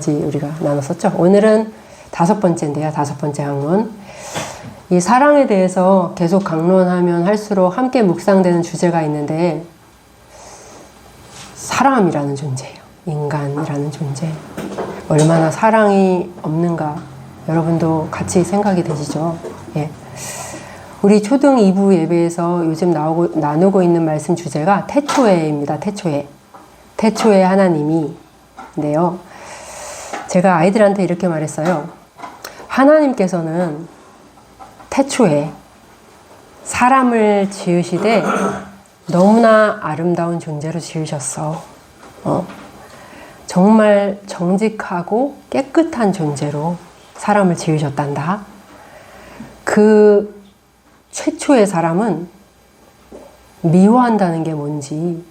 우리가 나눴었죠. 오늘은 5번째인데요. 5번째 학문. 이 사랑에 대해서 계속 강론하면 할수록 함께 묵상되는 주제가 있는데, 사람이라는 존재예요. 인간이라는 존재. 얼마나 사랑이 없는가 여러분도 같이 생각이 되시죠? 예. 우리 초등 2부 예배에서 요즘 나누고 있는 말씀 주제가 태초에입니다. 태초에. 태초에 하나님인데요. 제가 아이들한테 이렇게 말했어요. 하나님께서는 태초에 사람을 지으시되 너무나 아름다운 존재로 지으셨어. 정말 정직하고 깨끗한 존재로 사람을 지으셨단다. 그 최초의 사람은 미워한다는 게 뭔지,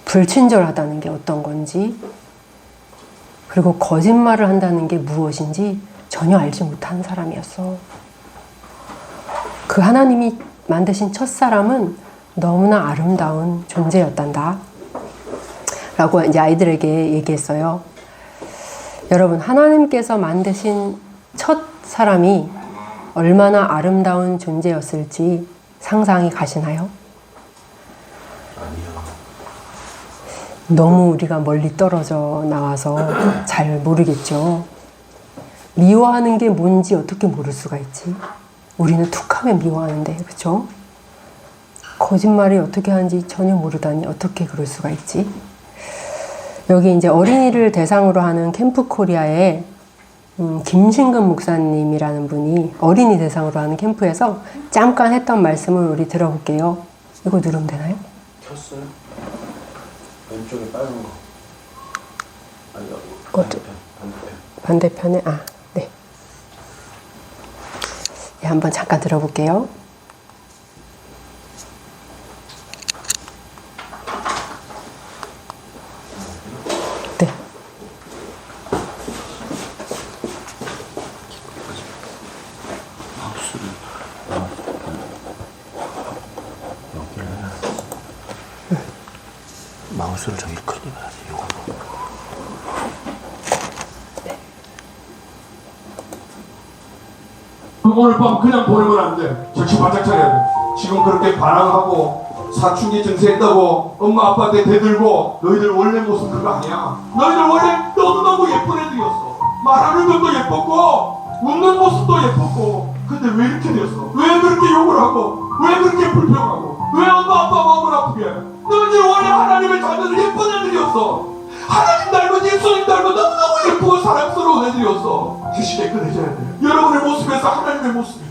불친절하다는 게 어떤 건지, 그리고 거짓말을 한다는 게 무엇인지 전혀 알지 못한 사람이었어. 그 하나님이 만드신 첫사람은 너무나 아름다운 존재였단다. 라고 이제 아이들에게 얘기했어요. 여러분, 하나님께서 만드신 첫 사람이 얼마나 아름다운 존재였을지 상상이 가시나요? 아니요. 너무 우리가 멀리 떨어져 나와서 잘 모르겠죠. 미워하는 게 뭔지 어떻게 모를 수가 있지? 우리는 툭하면 미워하는데, 그렇죠? 거짓말이 어떻게 하는지 전혀 모르다니 어떻게 그럴 수가 있지? 여기 이제 어린이를 대상으로 하는 캠프 코리아에 김신근 목사님이라는 분이 어린이 대상으로 하는 캠프에서 잠깐 했던 말씀을 우리 들어볼게요. 이거 누르면 되나요? 켰어요? 왼쪽에 빨간 거. 아니, 반대편에, 네. 네, 한번 잠깐 들어볼게요. 네. 마우스를 저기 크게 봐야지. 요거. 오늘 밤 그냥 보내면 안 돼. 정신 바짝 차려야 돼. 지금 그렇게 반항하고 사춘기 증세했다고 엄마 아빠한테 대들고 너희들 원래 모습 그거 아니야. 너희들 원래 너무너무 예쁜 애들이었어. 말하는 것도 예뻤고 웃는 모습도 예뻤고, 근데 왜 이렇게 되었어? 왜 그렇게 욕을 하고 왜 그렇게 불평하고 왜 엄마 아빠 마음을 아프게 해? 너희들 원래 하나님의 자녀들 예쁜 애들이었어. 하나님 닮은 예수님 닮은 너무너무 예쁘고 사랑스러운 애들이었어. 다시 깨끗해져야 돼. 여러분의 모습에서 하나님의 모습이,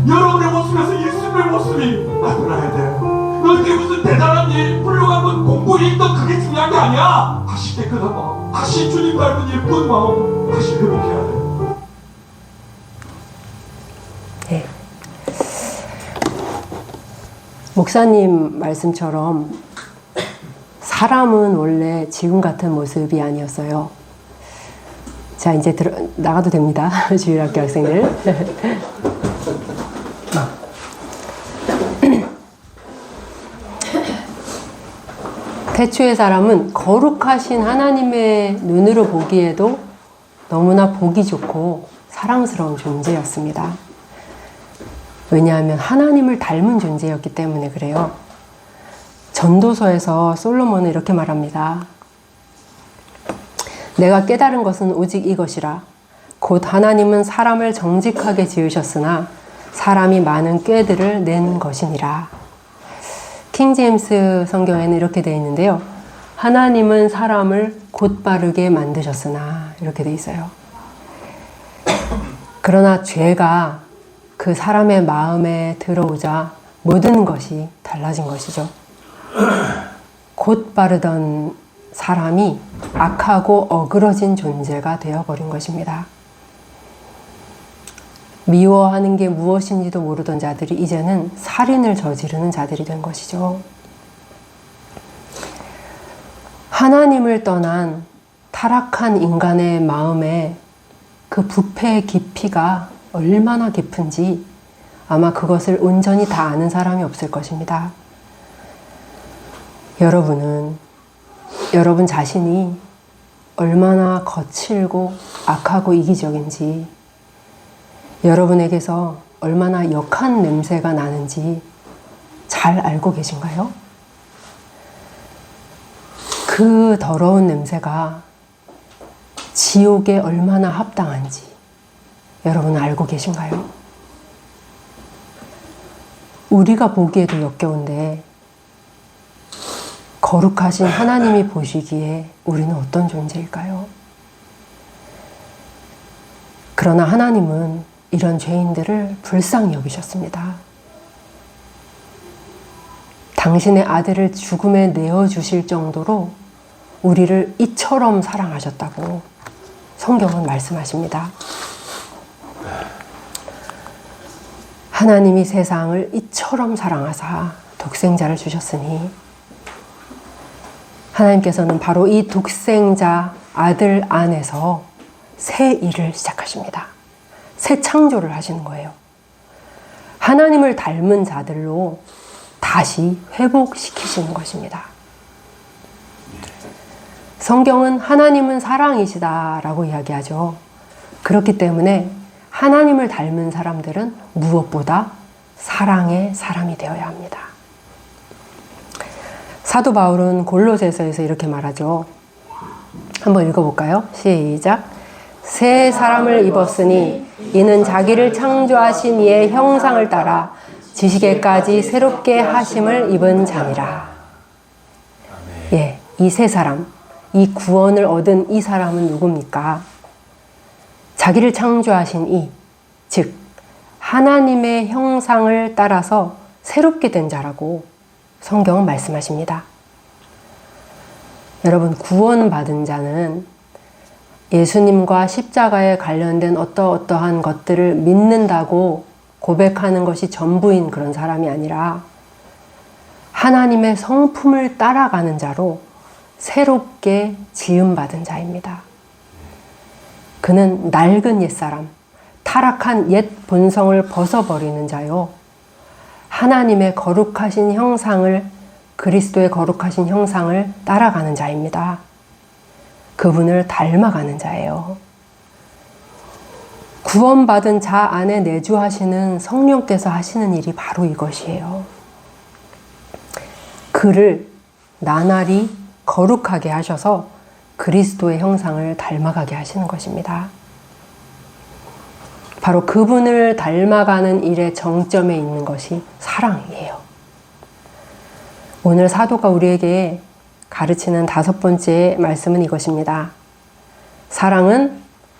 여러분의 모습에서 예수님의 모습이 나타나야 돼. 너희들이 무슨 대단한 일, 훌륭한 것, 공부 1등 그게 중요한 게 아니야. 다시 깨끗한 마음, 다시 주님 닮은 예쁜 마음, 다시 회복해야 돼. 네. 목사님 말씀처럼 사람은 원래 지금 같은 모습이 아니었어요. 자, 이제 나가도 됩니다. 주일학교 학생들. 태초의 사람은 거룩하신 하나님의 눈으로 보기에도 너무나 보기 좋고 사랑스러운 존재였습니다. 왜냐하면 하나님을 닮은 존재였기 때문에 그래요. 전도서에서 솔로몬은 이렇게 말합니다. 내가 깨달은 것은 오직 이것이라. 곧 하나님은 사람을 정직하게 지으셨으나 사람이 많은 꾀들을 낸 것이니라. 킹제임스 성경에는 이렇게 되어 있는데요. 하나님은 사람을 곧바르게 만드셨으나, 이렇게 되어 있어요. 그러나 죄가 그 사람의 마음에 들어오자 모든 것이 달라진 것이죠. 곧바르던 사람이 악하고 어그러진 존재가 되어버린 것입니다. 미워하는 게 무엇인지도 모르던 자들이 이제는 살인을 저지르는 자들이 된 것이죠. 하나님을 떠난 타락한 인간의 마음에 그 부패의 깊이가 얼마나 깊은지 아마 그것을 온전히 다 아는 사람이 없을 것입니다. 여러분은 여러분 자신이 얼마나 거칠고 악하고 이기적인지, 여러분에게서 얼마나 역한 냄새가 나는지 잘 알고 계신가요? 그 더러운 냄새가 지옥에 얼마나 합당한지 여러분은 알고 계신가요? 우리가 보기에도 역겨운데 거룩하신 하나님이 보시기에 우리는 어떤 존재일까요? 그러나 하나님은 이런 죄인들을 불쌍히 여기셨습니다. 당신의 아들을 죽음에 내어주실 정도로 우리를 이처럼 사랑하셨다고 성경은 말씀하십니다. 하나님이 세상을 이처럼 사랑하사 독생자를 주셨으니 하나님께서는 바로 이 독생자 아들 안에서 새 일을 시작하십니다. 새 창조를 하시는 거예요. 하나님을 닮은 자들로 다시 회복시키시는 것입니다. 성경은 하나님은 사랑이시다라고 이야기하죠. 그렇기 때문에 하나님을 닮은 사람들은 무엇보다 사랑의 사람이 되어야 합니다. 사도 바울은 골로새서에서 이렇게 말하죠. 한번 읽어볼까요? 시작. 새 사람을 입었으니 이는 자기를 창조하신 이의 형상을 따라 지식에까지 새롭게 하심을 입은 자니라. 예, 이 새 사람, 이 구원을 얻은 이 사람은 누굽니까? 자기를 창조하신 이, 즉 하나님의 형상을 따라서 새롭게 된 자라고 성경은 말씀하십니다. 여러분, 구원받은 자는 예수님과 십자가에 관련된 어떠한 것들을 믿는다고 고백하는 것이 전부인 그런 사람이 아니라 하나님의 성품을 따라가는 자로 새롭게 지음받은 자입니다. 그는 낡은 옛사람, 타락한 옛 본성을 벗어버리는 자요. 하나님의 거룩하신 형상을, 그리스도의 거룩하신 형상을 따라가는 자입니다. 그분을 닮아가는 자예요. 구원받은 자 안에 내주하시는 성령께서 하시는 일이 바로 이것이에요. 그를 나날이 거룩하게 하셔서 그리스도의 형상을 닮아가게 하시는 것입니다. 바로 그분을 닮아가는 일의 정점에 있는 것이 사랑이에요. 오늘 사도가 우리에게 가르치는 5번째 말씀은 이것입니다. 사랑은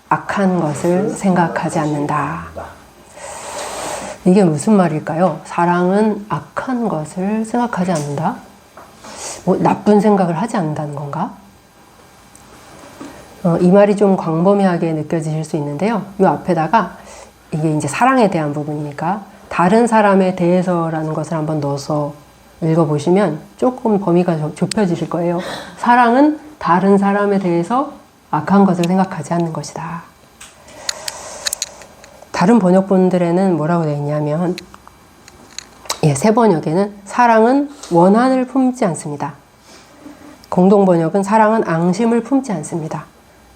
악한 것을 생각하지 않는다. 이게 무슨 말일까요? 사랑은 악한 것을 생각하지 않는다? 뭐 나쁜 생각을 하지 않는다는 건가? 이 말이 좀 광범위하게 느껴지실 수 있는데요. 이 앞에다가 이게 이제 사랑에 대한 부분이니까 다른 사람에 대해서라는 것을 한번 넣어서 읽어보시면 조금 범위가 좁혀지실 거예요. 사랑은 다른 사람에 대해서 악한 것을 생각하지 않는 것이다. 다른 번역본들에는 뭐라고 되어 있냐면 새 번역에는 사랑은 원한을 품지 않습니다. 공동 번역은 사랑은 앙심을 품지 않습니다.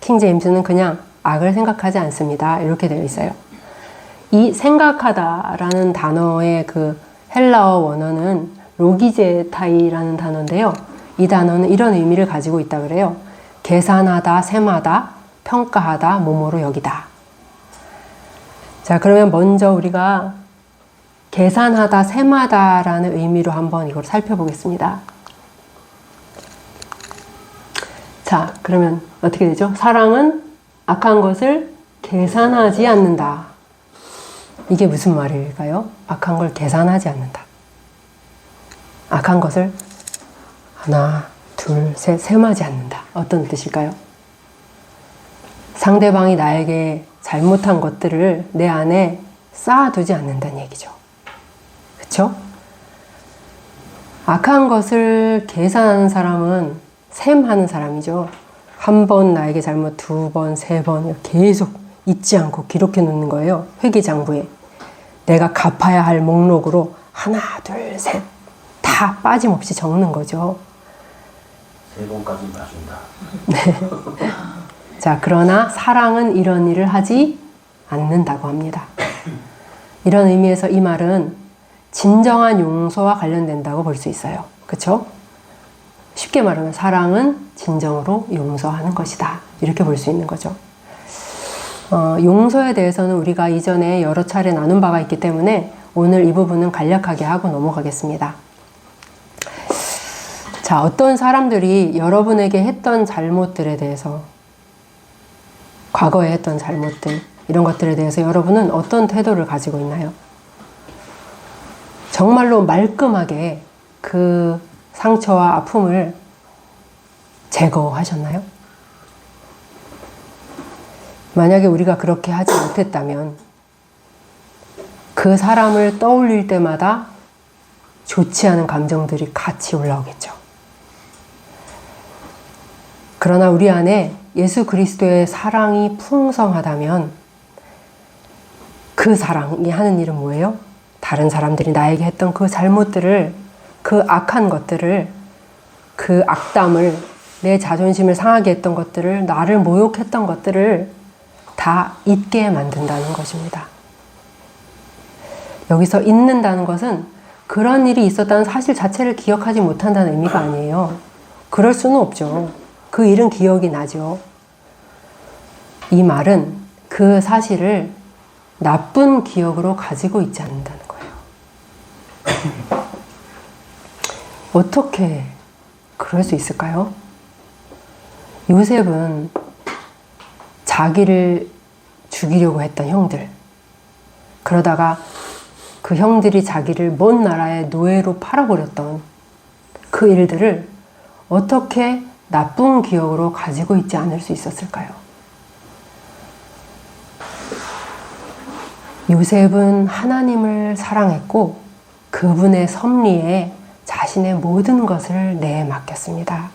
킹 제임스는 그냥 악을 생각하지 않습니다. 이렇게 되어 있어요. 이 생각하다라는 단어의 그 헬라어 원어는 로기제타이라는 단어인데요. 이 단어는 이런 의미를 가지고 있다 그래요. 계산하다, 셈하다, 평가하다, 뭐뭐로 여기다. 자, 그러면 먼저 우리가 계산하다, 셈하다라는 의미로 한번 이걸 살펴보겠습니다. 자, 그러면 어떻게 되죠? 사랑은 악한 것을 계산하지 않는다. 이게 무슨 말일까요? 악한 걸 계산하지 않는다. 악한 것을 하나, 둘, 셋, 셈하지 않는다. 어떤 뜻일까요? 상대방이 나에게 잘못한 것들을 내 안에 쌓아두지 않는다는 얘기죠. 그쵸? 악한 것을 계산하는 사람은 셈하는 사람이죠. 한 번 나에게 잘못, 두 번, 세 번 계속 잊지 않고 기록해 놓는 거예요. 회계장부에. 내가 갚아야 할 목록으로 하나, 둘, 셋 다 빠짐없이 적는 거죠. 3번까지 마신다. 자, 그러나 사랑은 이런 일을 하지 않는다고 합니다. 이런 의미에서 이 말은 진정한 용서와 관련된다고 볼 수 있어요. 그렇죠? 쉽게 말하면 사랑은 진정으로 용서하는 것이다. 이렇게 볼 수 있는 거죠. 용서에 대해서는 우리가 이전에 여러 차례 나눈 바가 있기 때문에 오늘 이 부분은 간략하게 하고 넘어가겠습니다. 자, 어떤 사람들이 여러분에게 했던 잘못들에 대해서, 과거에 했던 잘못들, 이런 것들에 대해서 여러분은 어떤 태도를 가지고 있나요? 정말로 말끔하게 그 상처와 아픔을 제거하셨나요? 만약에 우리가 그렇게 하지 못했다면 그 사람을 떠올릴 때마다 좋지 않은 감정들이 같이 올라오겠죠. 그러나 우리 안에 예수 그리스도의 사랑이 풍성하다면 그 사랑이 하는 일은 뭐예요? 다른 사람들이 나에게 했던 그 잘못들을, 그 악한 것들을, 그 악담을, 내 자존심을 상하게 했던 것들을, 나를 모욕했던 것들을 다 잊게 만든다는 것입니다. 여기서 잊는다는 것은 그런 일이 있었다는 사실 자체를 기억하지 못한다는 의미가 아니에요. 그럴 수는 없죠. 그 일은 기억이 나죠. 이 말은 그 사실을 나쁜 기억으로 가지고 있지 않는다는 거예요. 어떻게 그럴 수 있을까요? 요셉은 자기를 죽이려고 했던 형들, 그러다가 그 형들이 자기를 먼 나라의 노예로 팔아버렸던 그 일들을 어떻게 나쁜 기억으로 가지고 있지 않을 수 있었을까요? 요셉은 하나님을 사랑했고 그분의 섭리에 자신의 모든 것을 내맡겼습니다.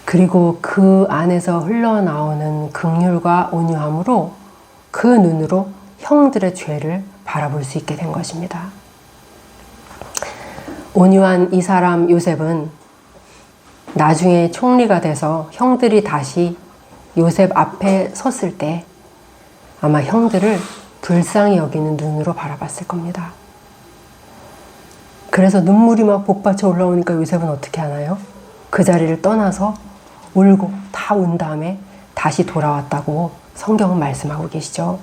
그리고 그 안에서 흘러나오는 긍휼과 온유함으로 그 눈으로 형들의 죄를 바라볼 수 있게 된 것입니다. 온유한 이 사람 요셉은 나중에 총리가 돼서 형들이 다시 요셉 앞에 섰을 때 아마 형들을 불쌍히 여기는 눈으로 바라봤을 겁니다. 그래서 눈물이 막 복받쳐 올라오니까 요셉은 어떻게 하나요? 그 자리를 떠나서 울고 다 운 다음에 다시 돌아왔다고 성경은 말씀하고 계시죠.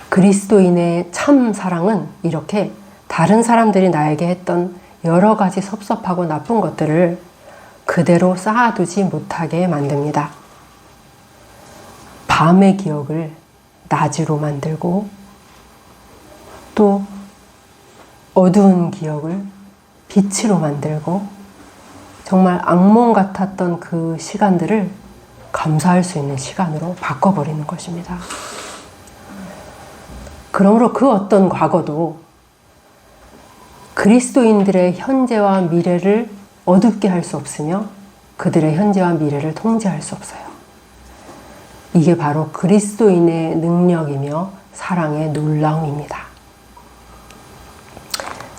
그리스도인의 참 사랑은 이렇게 다른 사람들이 나에게 했던 여러 가지 섭섭하고 나쁜 것들을 그대로 쌓아두지 못하게 만듭니다. 밤의 기억을 낮으로 만들고 또 어두운 기억을 빛으로 만들고 정말 악몽 같았던 그 시간들을 감사할 수 있는 시간으로 바꿔버리는 것입니다. 그러므로 그 어떤 과거도 그리스도인들의 현재와 미래를 어둡게 할 수 없으며 그들의 현재와 미래를 통제할 수 없어요. 이게 바로 그리스도인의 능력이며 사랑의 놀라움입니다.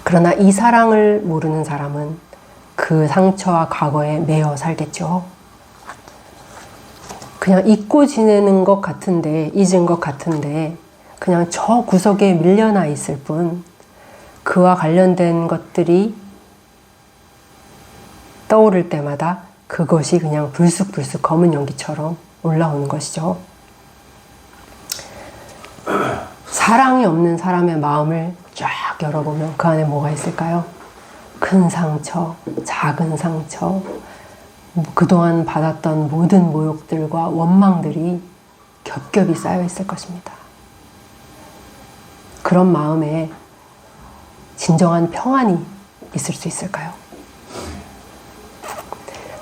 그러나 이 사랑을 모르는 사람은 그 상처와 과거에 매여 살겠죠. 그냥 잊고 지내는 것 같은데, 잊은 것 같은데 그냥 저 구석에 밀려나 있을 뿐 그와 관련된 것들이 떠오를 때마다 그것이 그냥 불쑥불쑥 검은 연기처럼 올라오는 것이죠. 사랑이 없는 사람의 마음을 쫙 열어보면 그 안에 뭐가 있을까요? 큰 상처, 작은 상처, 그동안 받았던 모든 모욕들과 원망들이 겹겹이 쌓여 있을 것입니다. 그런 마음에 진정한 평안이 있을 수 있을까요?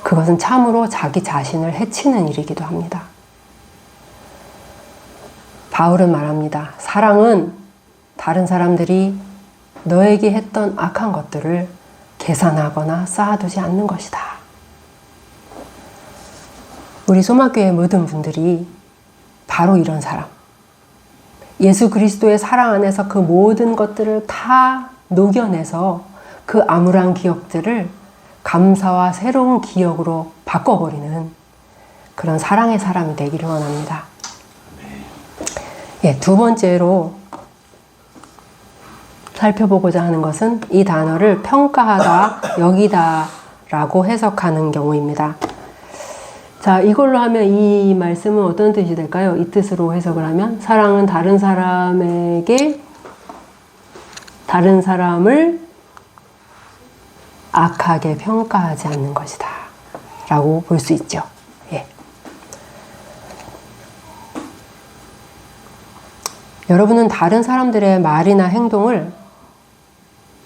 그것은 참으로 자기 자신을 해치는 일이기도 합니다. 바울은 말합니다. 사랑은 다른 사람들이 너에게 했던 악한 것들을 계산하거나 쌓아두지 않는 것이다. 우리 소마교회 모든 분들이 바로 이런 사람, 예수 그리스도의 사랑 안에서 그 모든 것들을 다 녹여내서 그 암울한 기억들을 감사와 새로운 기억으로 바꿔버리는 그런 사랑의 사람이 되기를 원합니다. 예, 두 번째로 살펴보고자 하는 것은 이 단어를 평가하다, 여기다 라고 해석하는 경우입니다. 자, 이걸로 하면 이 말씀은 어떤 뜻이 될까요? 이 뜻으로 해석을 하면 사랑은 다른 사람에게 다른 사람을 악하게 평가하지 않는 것이다 라고 볼 수 있죠. 예. 여러분은 다른 사람들의 말이나 행동을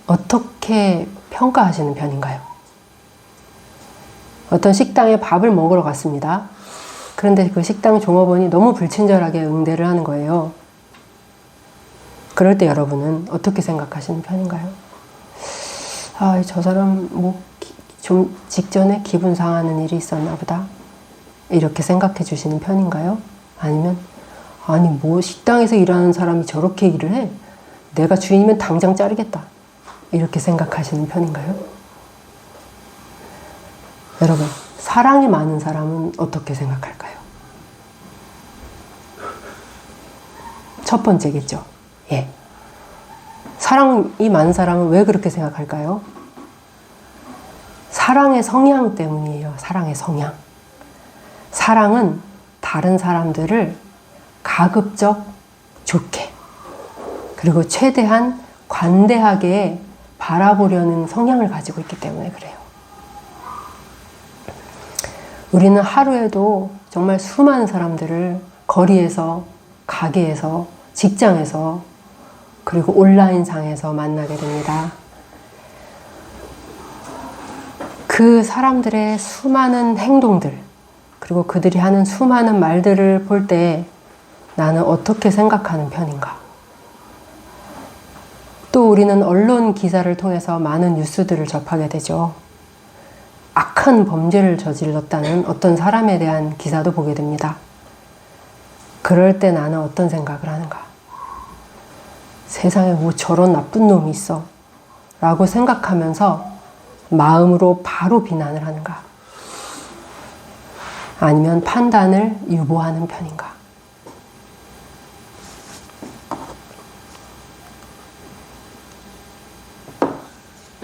어떻게 평가하시는 편인가요? 어떤 식당에 밥을 먹으러 갔습니다. 그런데 그 식당 종업원이 너무 불친절하게 응대를 하는 거예요. 그럴 때 여러분은 어떻게 생각하시는 편인가요? 아, 저 사람 좀 직전에 기분 상하는 일이 있었나 보다. 이렇게 생각해 주시는 편인가요? 아니면 아니 뭐 식당에서 일하는 사람이 저렇게 일을 해? 내가 주인이면 당장 자르겠다. 이렇게 생각하시는 편인가요? 여러분, 사랑이 많은 사람은 어떻게 생각할까요? 첫 번째겠죠. 예. 사랑이 많은 사람은 왜 그렇게 생각할까요? 사랑의 성향 때문이에요. 사랑의 성향. 사랑은 다른 사람들을 가급적 좋게 그리고 최대한 관대하게 바라보려는 성향을 가지고 있기 때문에 그래요. 우리는 하루에도 정말 수많은 사람들을 거리에서, 가게에서, 직장에서, 그리고 온라인상에서 만나게 됩니다. 그 사람들의 수많은 행동들, 그리고 그들이 하는 수많은 말들을 볼 때 나는 어떻게 생각하는 편인가? 또 우리는 언론 기사를 통해서 많은 뉴스들을 접하게 되죠. 악한 범죄를 저질렀다는 어떤 사람에 대한 기사도 보게 됩니다. 그럴 때 나는 어떤 생각을 하는가? 세상에 뭐 저런 나쁜 놈이 있어 라고 생각하면서 마음으로 바로 비난을 하는가? 아니면 판단을 유보하는 편인가?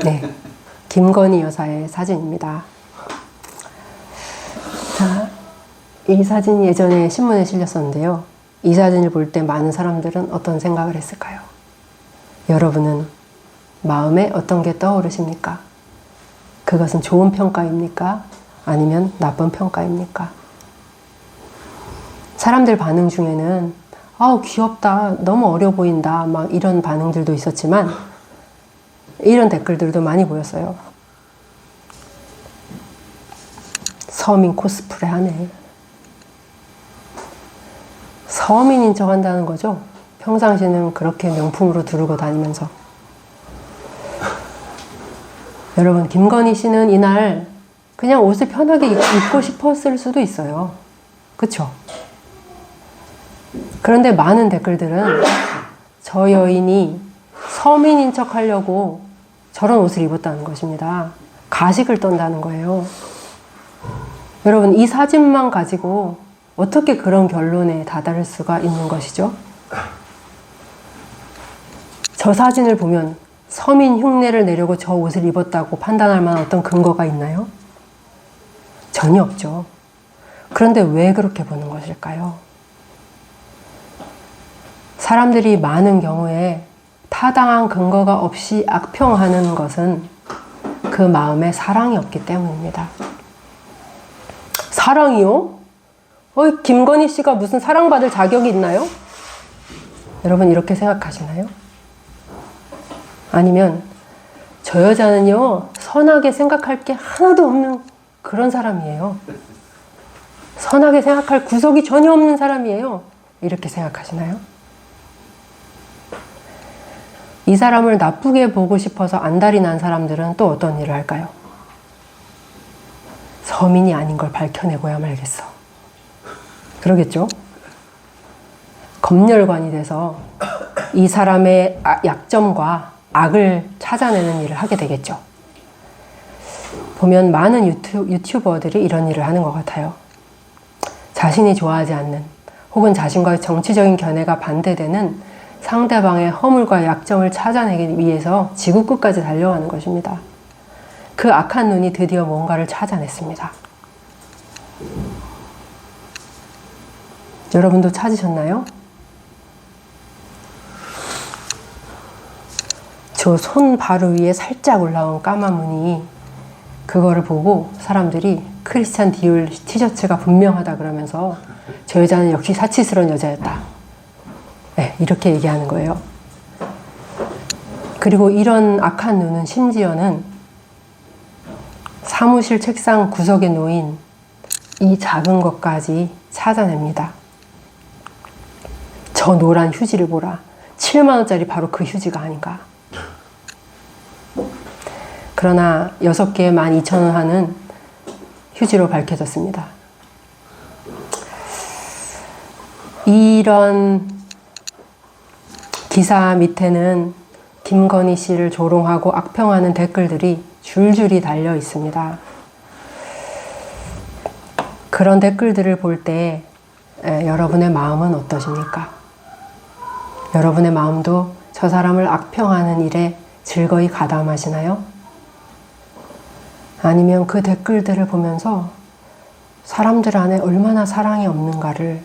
네, 김건희 여사의 사진입니다. 자, 이 사진 예전에 신문에 실렸었는데요. 이 사진을 볼 때 많은 사람들은 어떤 생각을 했을까요? 여러분은 마음에 어떤 게 떠오르십니까? 그것은 좋은 평가입니까? 아니면 나쁜 평가입니까? 사람들 반응 중에는 아우 귀엽다, 너무 어려 보인다, 막 이런 반응들도 있었지만 이런 댓글들도 많이 보였어요. 서민 코스프레 하네. 서민인 척 한다는 거죠. 평상시는 그렇게 명품으로 두르고 다니면서. 여러분, 김건희 씨는 이날 그냥 옷을 편하게 입고 싶었을 수도 있어요. 그쵸? 그런데 많은 댓글들은 저 여인이 서민인 척 하려고 저런 옷을 입었다는 것입니다. 가식을 떤다는 거예요. 여러분, 이 사진만 가지고 어떻게 그런 결론에 다다를 수가 있는 것이죠? 저 사진을 보면 서민 흉내를 내려고 저 옷을 입었다고 판단할 만한 어떤 근거가 있나요? 전혀 없죠. 그런데 왜 그렇게 보는 것일까요? 사람들이 많은 경우에 타당한 근거가 없이 악평하는 것은 그 마음에 사랑이 없기 때문입니다. 사랑이요? 김건희 씨가 무슨 사랑받을 자격이 있나요? 여러분 이렇게 생각하시나요? 아니면 저 여자는요 선하게 생각할 게 하나도 없는 그런 사람이에요. 선하게 생각할 구석이 전혀 없는 사람이에요. 이렇게 생각하시나요? 이 사람을 나쁘게 보고 싶어서 안달이 난 사람들은 또 어떤 일을 할까요? 서민이 아닌 걸 밝혀내고야 말겠어. 그러겠죠? 검열관이 돼서 이 사람의 약점과 악을 찾아내는 일을 하게 되겠죠. 보면 많은 유튜버들이 이런 일을 하는 것 같아요. 자신이 좋아하지 않는 혹은 자신과의 정치적인 견해가 반대되는 상대방의 허물과 약점을 찾아내기 위해서 지구 끝까지 달려가는 것입니다. 그 악한 눈이 드디어 뭔가를 찾아냈습니다. 여러분도 찾으셨나요? 저 손 바로 위에 살짝 올라온 까만 무늬, 그거를 보고 사람들이 크리스찬 디올 티셔츠가 분명하다 그러면서 저 여자는 역시 사치스러운 여자였다. 네, 이렇게 얘기하는 거예요. 그리고 이런 악한 눈은 심지어는 사무실 책상 구석에 놓인 이 작은 것까지 찾아냅니다. 저 노란 휴지를 보라. 7만 원짜리 바로 그 휴지가 아닌가. 그러나 6개에 12,000원 하는 휴지로 밝혀졌습니다. 이런 기사 밑에는 김건희 씨를 조롱하고 악평하는 댓글들이 줄줄이 달려 있습니다. 그런 댓글들을 볼 때 여러분의 마음은 어떠십니까? 여러분의 마음도 저 사람을 악평하는 일에 즐거이 가담하시나요? 아니면 그 댓글들을 보면서 사람들 안에 얼마나 사랑이 없는가를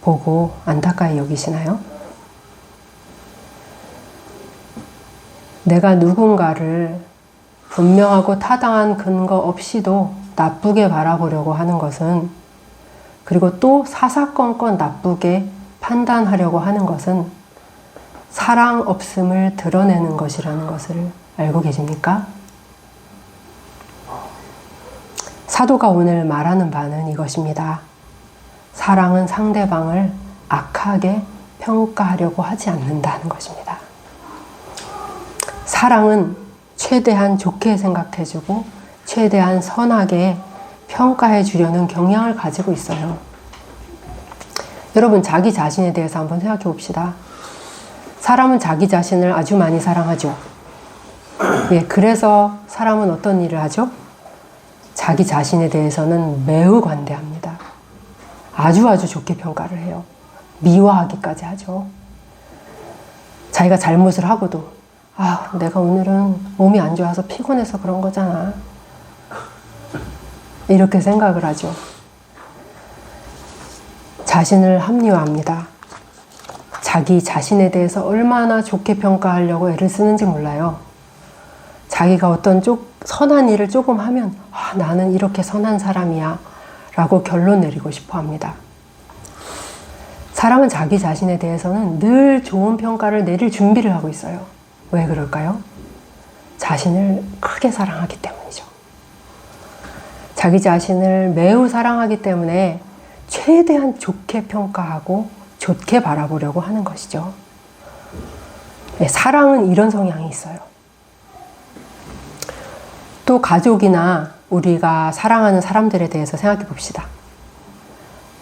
보고 안타까이 여기시나요? 내가 누군가를 분명하고 타당한 근거 없이도 나쁘게 바라보려고 하는 것은, 그리고 또 사사건건 나쁘게 판단하려고 하는 것은 사랑 없음을 드러내는 것이라는 것을 알고 계십니까? 사도가 오늘 말하는 바는 이것입니다. 사랑은 상대방을 악하게 평가하려고 하지 않는다는 것입니다. 사랑은 최대한 좋게 생각해주고 최대한 선하게 평가해 주려는 경향을 가지고 있어요. 여러분, 자기 자신에 대해서 한번 생각해 봅시다. 사람은 자기 자신을 아주 많이 사랑하죠. 예, 그래서 사람은 어떤 일을 하죠? 자기 자신에 대해서는 매우 관대합니다. 아주 좋게 평가를 해요. 미화하기까지 하죠. 자기가 잘못을 하고도 내가 오늘은 몸이 안 좋아서 피곤해서 그런 거잖아. 이렇게 생각을 하죠. 자신을 합리화합니다. 자기 자신에 대해서 얼마나 좋게 평가하려고 애를 쓰는지 몰라요. 자기가 어떤 선한 일을 조금 하면 나는 이렇게 선한 사람이야 라고 결론 내리고 싶어 합니다. 사람은 자기 자신에 대해서는 늘 좋은 평가를 내릴 준비를 하고 있어요. 왜 그럴까요? 자신을 크게 사랑하기 때문이죠. 자기 자신을 매우 사랑하기 때문에 최대한 좋게 평가하고 좋게 바라보려고 하는 것이죠. 네, 사랑은 이런 성향이 있어요. 또 가족이나 우리가 사랑하는 사람들에 대해서 생각해 봅시다.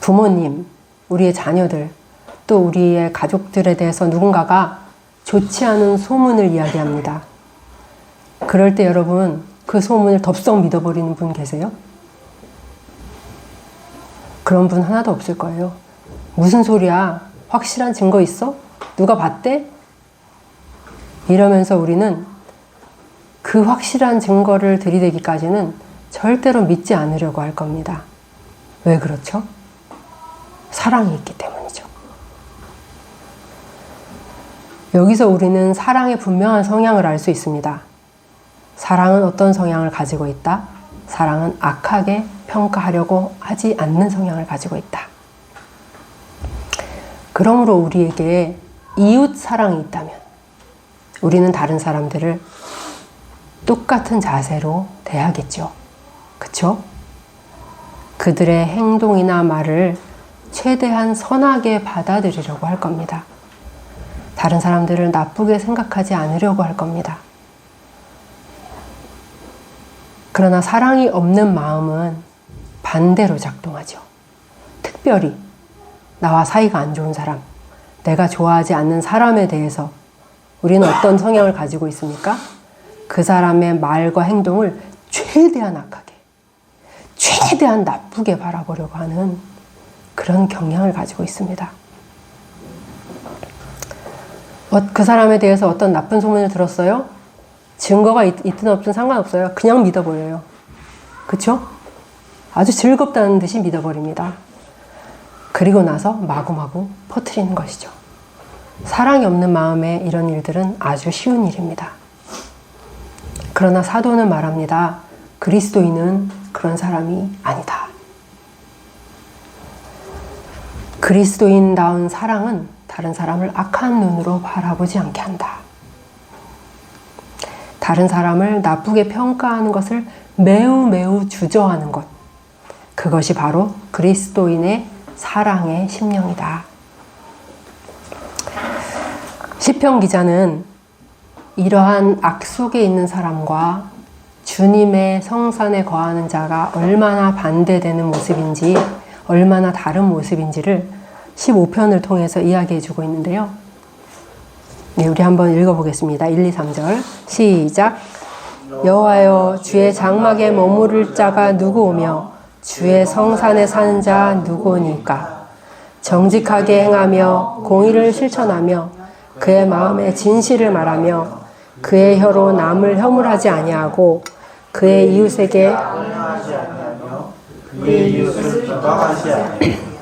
부모님, 우리의 자녀들, 또 우리의 가족들에 대해서 누군가가 좋지 않은 소문을 이야기합니다. 그럴 때 여러분, 그 소문을 덥석 믿어버리는 분 계세요? 그런 분 하나도 없을 거예요. 무슨 소리야? 확실한 증거 있어? 누가 봤대? 이러면서 우리는 그 확실한 증거를 들이대기까지는 절대로 믿지 않으려고 할 겁니다. 왜 그렇죠? 사랑이 있기 때문이죠. 여기서 우리는 사랑의 분명한 성향을 알 수 있습니다. 사랑은 어떤 성향을 가지고 있다? 사랑은 악하게 평가하려고 하지 않는 성향을 가지고 있다. 그러므로 우리에게 이웃 사랑이 있다면 우리는 다른 사람들을 똑같은 자세로 대하겠죠. 그쵸? 그들의 행동이나 말을 최대한 선하게 받아들이려고 할 겁니다. 다른 사람들을 나쁘게 생각하지 않으려고 할 겁니다. 그러나 사랑이 없는 마음은 반대로 작동하죠. 특별히 나와 사이가 안 좋은 사람, 내가 좋아하지 않는 사람에 대해서 우리는 어떤 성향을 가지고 있습니까? 그 사람의 말과 행동을 최대한 악하게, 최대한 나쁘게 바라보려고 하는 그런 경향을 가지고 있습니다. 그 사람에 대해서 어떤 나쁜 소문을 들었어요? 증거가 있든 없든 상관없어요. 그냥 믿어버려요. 그쵸? 아주 즐겁다는 듯이 믿어버립니다. 그리고 나서 마구마구 퍼뜨리는 것이죠. 사랑이 없는 마음에 이런 일들은 아주 쉬운 일입니다. 그러나 사도는 말합니다. 그리스도인은 그런 사람이 아니다. 그리스도인다운 사랑은 다른 사람을 악한 눈으로 바라보지 않게 한다. 다른 사람을 나쁘게 평가하는 것을 매우 주저하는 것. 그것이 바로 그리스도인의 사랑의 심령이다. 시편 기자는 이러한 악 속에 있는 사람과 주님의 성산에 거하는 자가 얼마나 반대되는 모습인지, 얼마나 다른 모습인지를 15편을 통해서 이야기해 주고 있는데요. 네, 우리 한번 읽어보겠습니다. 1, 2, 3절 시작. 여호와여, 주의 장막에 머무를 자가 누구오며 주의 성산에 사는 자 누구니까? 정직하게 행하며 공의를 실천하며 그의 마음에 진실을 말하며 그의 혀로 남을 허물하지 아니하고 그의 이웃에게 그의 이웃을 비방하지 아니하며.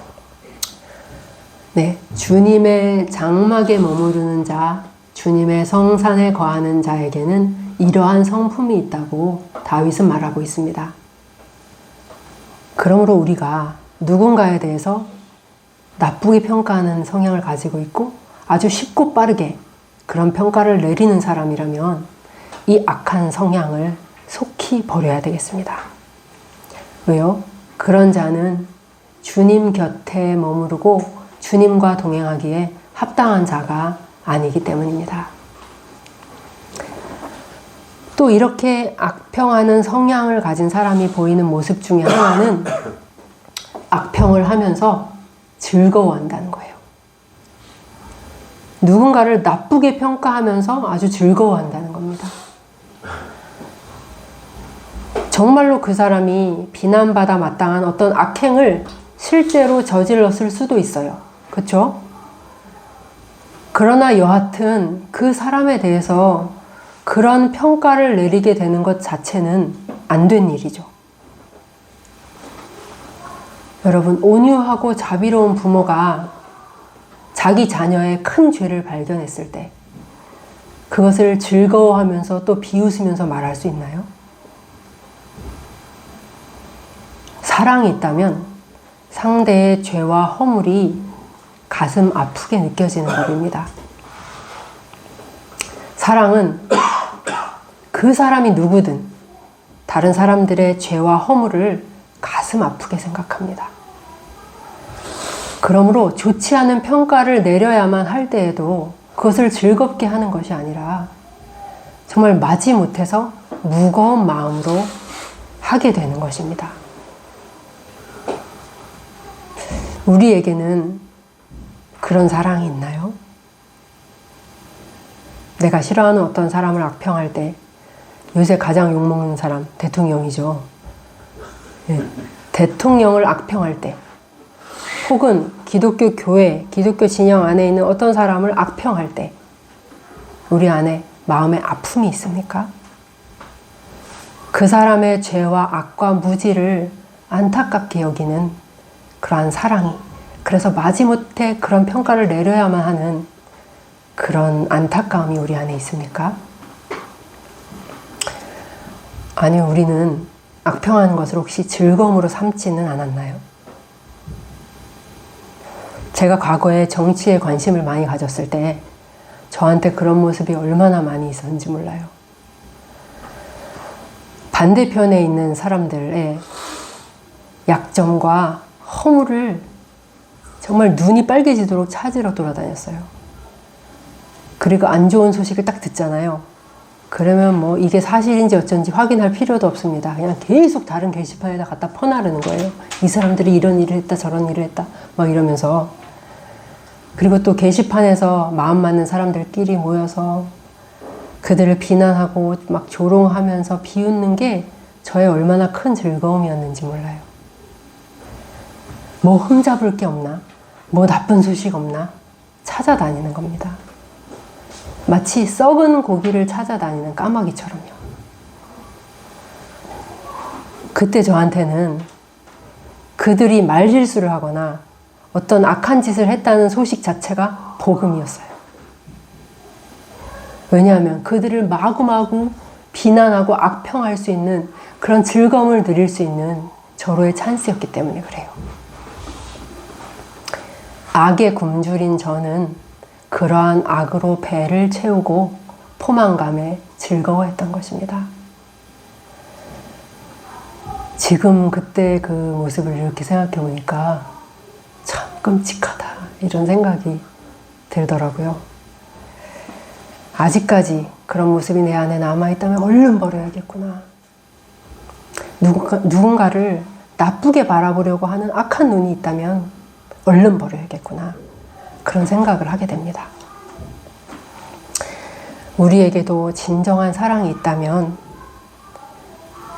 네, 주님의 장막에 머무르는 자, 주님의 성산에 거하는 자에게는 이러한 성품이 있다고 다윗은 말하고 있습니다. 그러므로 우리가 누군가에 대해서 나쁘게 평가하는 성향을 가지고 있고 아주 쉽고 빠르게 그런 평가를 내리는 사람이라면 이 악한 성향을 속히 버려야 되겠습니다. 왜요? 그런 자는 주님 곁에 머무르고 주님과 동행하기에 합당한 자가 아니기 때문입니다. 또 이렇게 악평하는 성향을 가진 사람이 보이는 모습 중에 하나는 악평을 하면서 즐거워한다는 거예요. 누군가를 나쁘게 평가하면서 아주 즐거워한다는 겁니다. 정말로 그 사람이 비난받아 마땅한 어떤 악행을 실제로 저질렀을 수도 있어요. 그렇죠? 그러나 여하튼 그 사람에 대해서 그런 평가를 내리게 되는 것 자체는 안 된 일이죠. 여러분, 온유하고 자비로운 부모가 자기 자녀의 큰 죄를 발견했을 때 그것을 즐거워하면서 또 비웃으면서 말할 수 있나요? 사랑이 있다면 상대의 죄와 허물이 가슴 아프게 느껴지는 법입니다. 사랑은 그 사람이 누구든 다른 사람들의 죄와 허물을 가슴 아프게 생각합니다. 그러므로 좋지 않은 평가를 내려야만 할 때에도 그것을 즐겁게 하는 것이 아니라 정말 마지못해서 무거운 마음으로 하게 되는 것입니다. 우리에게는 그런 사랑이 있나요? 내가 싫어하는 어떤 사람을 악평할 때, 요새 가장 욕먹는 사람 대통령이죠. 네. 대통령을 악평할 때, 혹은 기독교 교회, 기독교 진영 안에 있는 어떤 사람을 악평할 때 우리 안에 마음에 아픔이 있습니까? 그 사람의 죄와 악과 무지를 안타깝게 여기는 그러한 사랑이, 그래서 마지못해 그런 평가를 내려야만 하는 그런 안타까움이 우리 안에 있습니까? 아니요, 우리는 악평하는 것을 혹시 즐거움으로 삼지는 않았나요? 제가 과거에 정치에 관심을 많이 가졌을 때 저한테 그런 모습이 얼마나 많이 있었는지 몰라요. 반대편에 있는 사람들의 약점과 허물을 정말 눈이 빨개지도록 찾으러 돌아다녔어요. 그리고 안 좋은 소식을 딱 듣잖아요. 그러면 뭐 이게 사실인지 어쩐지 확인할 필요도 없습니다. 그냥 계속 다른 게시판에다 갖다 퍼나르는 거예요. 이 사람들이 이런 일을 했다 저런 일을 했다 막 이러면서. 그리고 또 게시판에서 마음 맞는 사람들끼리 모여서 그들을 비난하고 막 조롱하면서 비웃는 게 저의 얼마나 큰 즐거움이었는지 몰라요. 뭐 흠잡을 게 없나? 뭐 나쁜 소식 없나? 찾아다니는 겁니다. 마치 썩은 고기를 찾아다니는 까마귀처럼요. 그때 저한테는 그들이 말실수를 하거나 어떤 악한 짓을 했다는 소식 자체가 복음이었어요. 왜냐하면 그들을 마구마구 비난하고 악평할 수 있는 그런 즐거움을 누릴 수 있는 절호의 찬스였기 때문에 그래요. 악의 굶주린 저는 그러한 악으로 배를 채우고 포만감에 즐거워했던 것입니다. 지금 그때 그 모습을 이렇게 생각해 보니까 참 끔찍하다 이런 생각이 들더라고요. 아직까지 그런 모습이 내 안에 남아있다면 얼른 버려야겠구나. 누군가를 나쁘게 바라보려고 하는 악한 눈이 있다면 얼른 버려야겠구나. 그런 생각을 하게 됩니다. 우리에게도 진정한 사랑이 있다면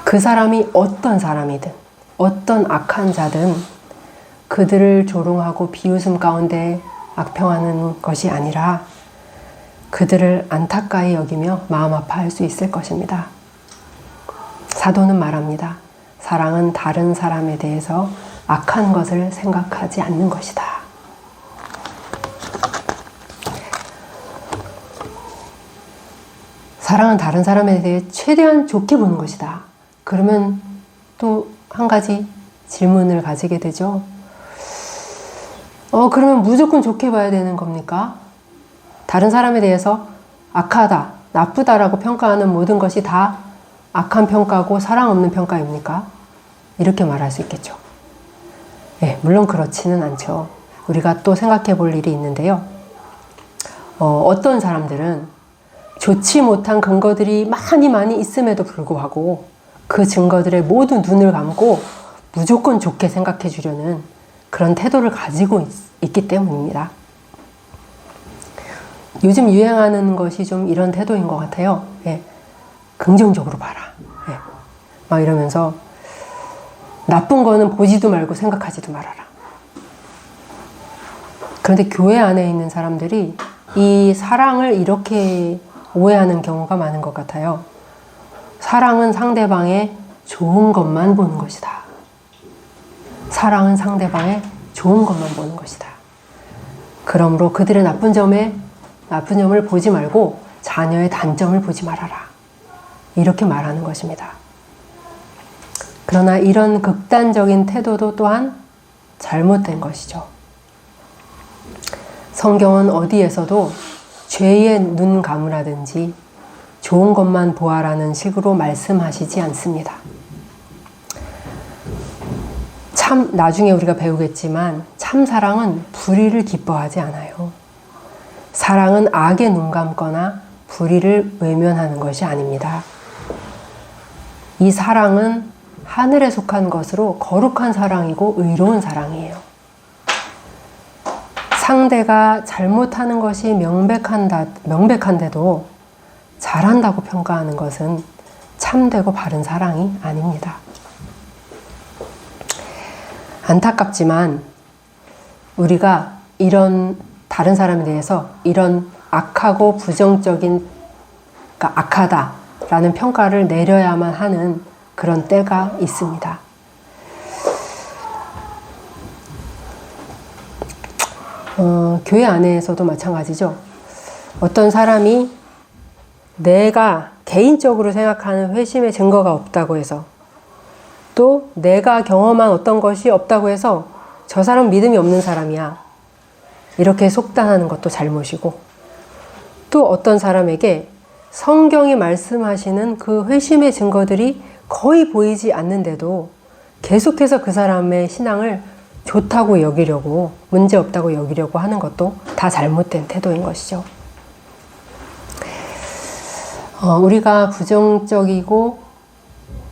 그 사람이 어떤 사람이든 어떤 악한 자든 그들을 조롱하고 비웃음 가운데 악평하는 것이 아니라 그들을 안타까이 여기며 마음 아파할 수 있을 것입니다. 사도는 말합니다. 사랑은 다른 사람에 대해서 악한 것을 생각하지 않는 것이다. 사랑은 다른 사람에 대해 최대한 좋게 보는 것이다. 그러면 또 한 가지 질문을 가지게 되죠. 그러면 무조건 좋게 봐야 되는 겁니까? 다른 사람에 대해서 악하다, 나쁘다라고 평가하는 모든 것이 다 악한 평가고 사랑 없는 평가입니까? 이렇게 말할 수 있겠죠. 네, 물론 그렇지는 않죠. 우리가 또 생각해 볼 일이 있는데요. 어떤 사람들은 좋지 못한 근거들이 많이 있음에도 불구하고 그 증거들에 모두 눈을 감고 무조건 좋게 생각해 주려는 그런 태도를 가지고 있기 때문입니다. 요즘 유행하는 것이 좀 이런 태도인 것 같아요. 예. 긍정적으로 봐라. 예. 막 이러면서 나쁜 거는 보지도 말고 생각하지도 말아라. 그런데 교회 안에 있는 사람들이 이 사랑을 이렇게 오해하는 경우가 많은 것 같아요. 사랑은 상대방의 좋은 것만 보는 것이다. 사랑은 상대방의 좋은 것만 보는 것이다. 그러므로 그들의 나쁜 점을 보지 말고 자녀의 단점을 보지 말아라. 이렇게 말하는 것입니다. 그러나 이런 극단적인 태도도 또한 잘못된 것이죠. 성경은 어디에서도 죄의 눈 감으라든지 좋은 것만 보아라는 식으로 말씀하시지 않습니다. 참 나중에 우리가 배우겠지만 참 사랑은 불의를 기뻐하지 않아요. 사랑은 악에 눈 감거나 불의를 외면하는 것이 아닙니다. 이 사랑은 하늘에 속한 것으로 거룩한 사랑이고 의로운 사랑이에요. 상대가 잘못하는 것이 명백한데도 잘한다고 평가하는 것은 참되고 바른 사랑이 아닙니다. 안타깝지만 우리가 이런 다른 사람에 대해서 이런 악하고 부정적인, 그러니까 악하다라는 평가를 내려야만 하는 그런 때가 있습니다. 교회 안에서도 마찬가지죠. 어떤 사람이 내가 개인적으로 생각하는 회심의 증거가 없다고 해서 또 내가 경험한 어떤 것이 없다고 해서 저 사람 믿음이 없는 사람이야. 이렇게 속단하는 것도 잘못이고 또 어떤 사람에게 성경이 말씀하시는 그 회심의 증거들이 거의 보이지 않는데도 계속해서 그 사람의 신앙을 좋다고 여기려고 문제없다고 여기려고 하는 것도 다 잘못된 태도인 것이죠. 우리가 부정적이고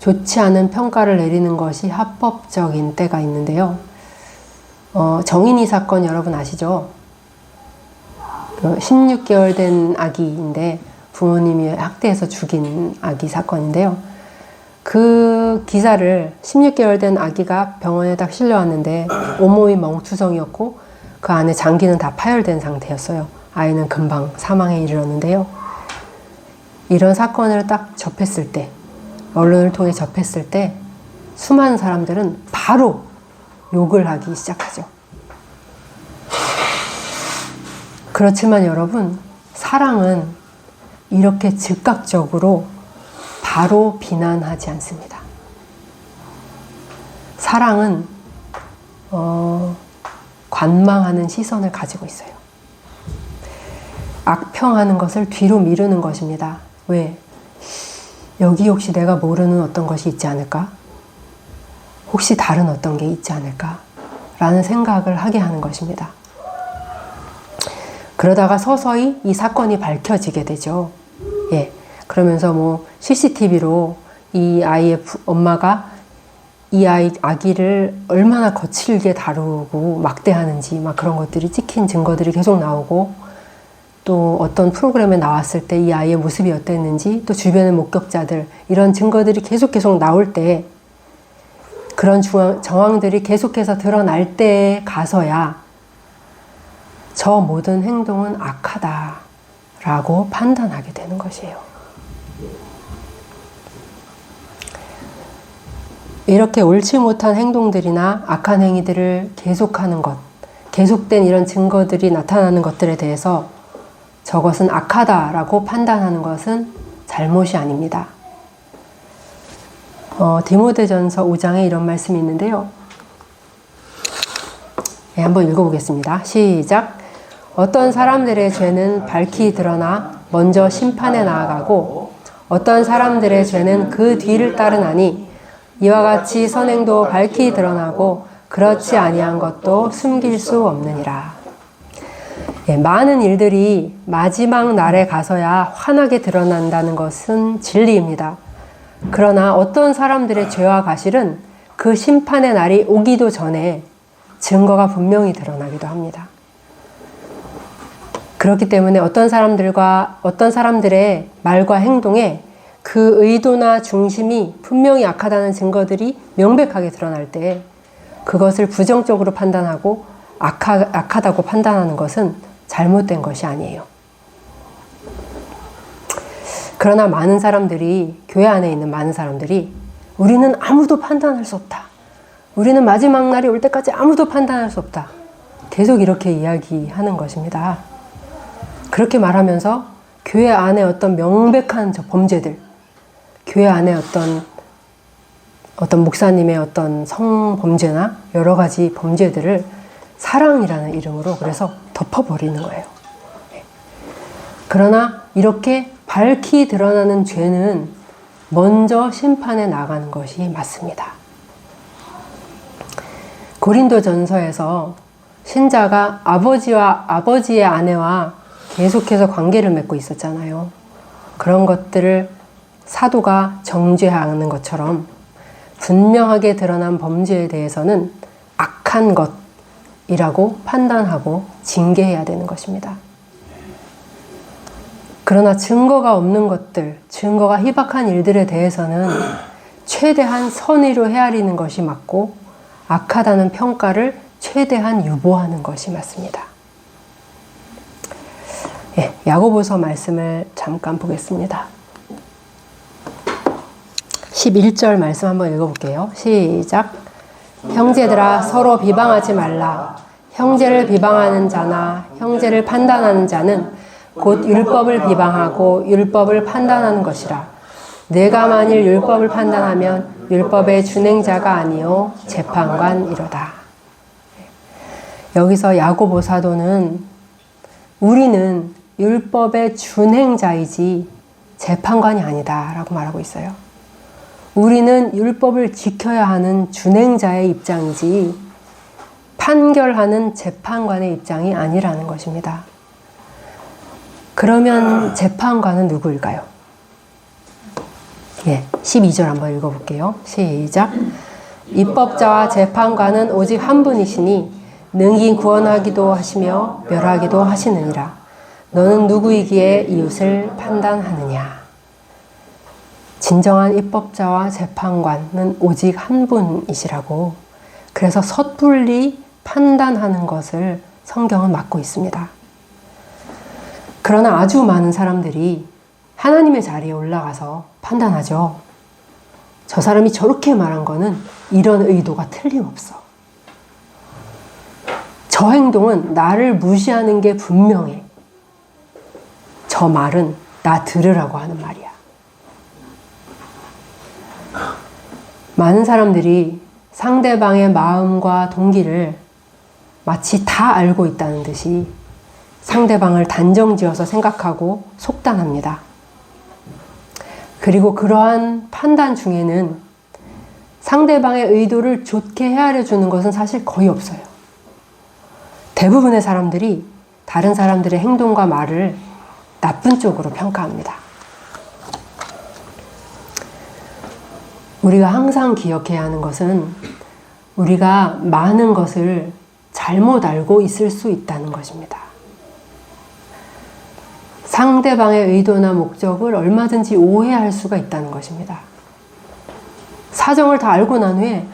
좋지 않은 평가를 내리는 것이 합법적인 때가 있는데요. 정인이 사건 여러분 아시죠? 그 16개월 된 아기인데 부모님이 학대해서 죽인 아기 사건인데요. 그 기사를 16개월 된 아기가 병원에 딱 실려왔는데 온몸이 멍투성이었고 그 안에 장기는 다 파열된 상태였어요. 아이는 금방 사망에 이르렀는데요. 이런 사건을 딱 접했을 때, 언론을 통해 접했을 때 수많은 사람들은 바로 욕을 하기 시작하죠. 그렇지만 여러분, 사랑은 이렇게 즉각적으로 바로 비난하지 않습니다. 사랑은 관망하는 시선을 가지고 있어요. 악평하는 것을 뒤로 미루는 것입니다. 왜? 여기 혹시 내가 모르는 어떤 것이 있지 않을까? 혹시 다른 어떤 게 있지 않을까? 라는 생각을 하게 하는 것입니다. 그러다가 서서히 이 사건이 밝혀지게 되죠. 예. 그러면서 뭐 CCTV로 이 아이의 엄마가 이 아기를 얼마나 거칠게 다루고 막대하는지 막 그런 것들이 찍힌 증거들이 계속 나오고, 또 어떤 프로그램에 나왔을 때 이 아이의 모습이 어땠는지, 또 주변의 목격자들, 이런 증거들이 계속 나올 때, 그런 정황들이 계속해서 드러날 때에 가서야 저 모든 행동은 악하다라고 판단하게 되는 것이에요. 이렇게 옳지 못한 행동들이나 악한 행위들을 계속하는 것, 계속된 이런 증거들이 나타나는 것들에 대해서 저것은 악하다라고 판단하는 것은 잘못이 아닙니다. 디모데전서 5장에 이런 말씀이 있는데요. 네, 한번 읽어보겠습니다. 시작. 어떤 사람들의 죄는 밝히 드러나 먼저 심판에 나아가고 어떤 사람들의 죄는 그 뒤를 따르나니 이와 같이 선행도 밝히 드러나고 그렇지 아니한 것도 숨길 수 없느니라. 예, 많은 일들이 마지막 날에 가서야 환하게 드러난다는 것은 진리입니다. 그러나 어떤 사람들의 죄와 가실은 그 심판의 날이 오기도 전에 증거가 분명히 드러나기도 합니다. 그렇기 때문에 어떤 사람들의 말과 행동에 그 의도나 중심이 분명히 악하다는 증거들이 명백하게 드러날 때 그것을 부정적으로 판단하고 악하다고 판단하는 것은 잘못된 것이 아니에요. 그러나 많은 사람들이, 교회 안에 있는 많은 사람들이 우리는 아무도 판단할 수 없다. 우리는 마지막 날이 올 때까지 아무도 판단할 수 없다. 계속 이렇게 이야기하는 것입니다. 그렇게 말하면서 교회 안에 어떤 명백한 범죄들, 교회 안에 어떤 목사님의 어떤 성범죄나 여러 가지 범죄들을 사랑이라는 이름으로 그래서 덮어버리는 거예요. 그러나 이렇게 밝히 드러나는 죄는 먼저 심판에 나가는 것이 맞습니다. 고린도전서에서 신자가 아버지의 아내와 계속해서 관계를 맺고 있었잖아요. 그런 것들을 사도가 정죄하는 것처럼 분명하게 드러난 범죄에 대해서는 악한 것이라고 판단하고 징계해야 되는 것입니다. 그러나 증거가 없는 것들, 증거가 희박한 일들에 대해서는 최대한 선의로 헤아리는 것이 맞고 악하다는 평가를 최대한 유보하는 것이 맞습니다. 예, 야고보서 말씀을 잠깐 보겠습니다. 11절 말씀 한번 읽어볼게요. 시작. 형제들아 서로 비방하지 말라. 형제를 비방하는 자나 형제를 판단하는 자는 곧 율법을 비방하고 율법을 판단하는 것이라. 내가 만일 율법을 판단하면 율법의 준행자가 아니요 재판관이로다. 여기서 야고보 사도는 우리는 율법의 준행자이지 재판관이 아니다 라고 말하고 있어요. 우리는 율법을 지켜야 하는 준행자의 입장이지 판결하는 재판관의 입장이 아니라는 것입니다. 그러면 재판관은 누구일까요? 예, 12절 한번 읽어볼게요. 시작. 입법자와 재판관은 오직 한 분이시니 능히 구원하기도 하시며 멸하기도 하시느니라. 너는 누구이기에 이웃을 판단하느냐. 진정한 입법자와 재판관은 오직 한 분이시라고. 그래서 섣불리 판단하는 것을 성경은 막고 있습니다. 그러나 아주 많은 사람들이 하나님의 자리에 올라가서 판단하죠. 저 사람이 저렇게 말한 거는 이런 의도가 틀림없어. 저 행동은 나를 무시하는 게 분명해. 저 말은 나 들으라고 하는 말이야. 많은 사람들이 상대방의 마음과 동기를 마치 다 알고 있다는 듯이 상대방을 단정지어서 생각하고 속단합니다. 그리고 그러한 판단 중에는 상대방의 의도를 좋게 헤아려 주는 것은 사실 거의 없어요. 대부분의 사람들이 다른 사람들의 행동과 말을 나쁜 쪽으로 평가합니다. 우리가 항상 기억해야 하는 것은 우리가 많은 것을 잘못 알고 있을 수 있다는 것입니다. 상대방의 의도나 목적을 얼마든지 오해할 수가 있다는 것입니다. 사정을 다 알고 난 후에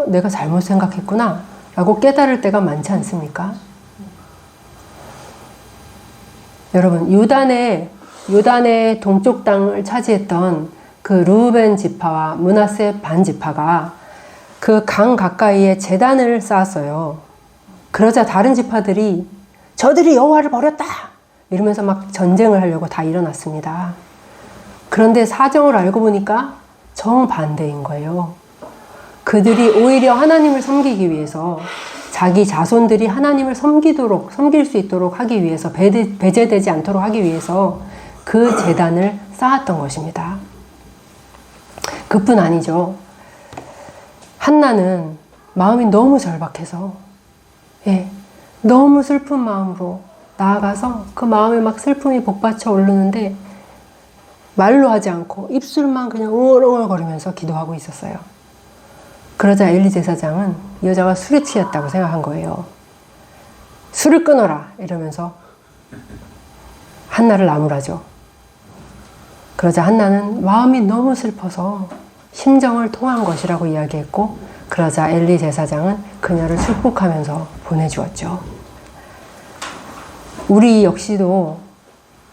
내가 잘못 생각했구나 라고 깨달을 때가 많지 않습니까? 여러분, 요단의 동쪽 땅을 차지했던 그 르우벤 지파와 므낫세 반 지파가 그 강 가까이에 제단을 쌓았어요. 그러자 다른 지파들이 저들이 여호와를 버렸다 이러면서 막 전쟁을 하려고 다 일어났습니다. 그런데 사정을 알고 보니까 정반대인 거예요. 그들이 오히려 하나님을 섬기기 위해서 자기 자손들이 하나님을 섬길 수 있도록 하기 위해서 배제되지 않도록 하기 위해서 그 제단을 쌓았던 것입니다. 그뿐 아니죠. 한나는 마음이 너무 절박해서 너무 슬픈 마음으로 나아가서 그 마음에 막 슬픔이 복받쳐 오르는데 말로 하지 않고 입술만 그냥 웅얼웅얼거리면서 기도하고 있었어요. 그러자 엘리 제사장은 이 여자가 술에 취했다고 생각한 거예요. 술을 끊어라 이러면서 한나를 나무라죠. 그러자 한나는 마음이 너무 슬퍼서 심정을 통한 것이라고 이야기했고, 그러자 엘리 제사장은 그녀를 축복하면서 보내주었죠. 우리 역시도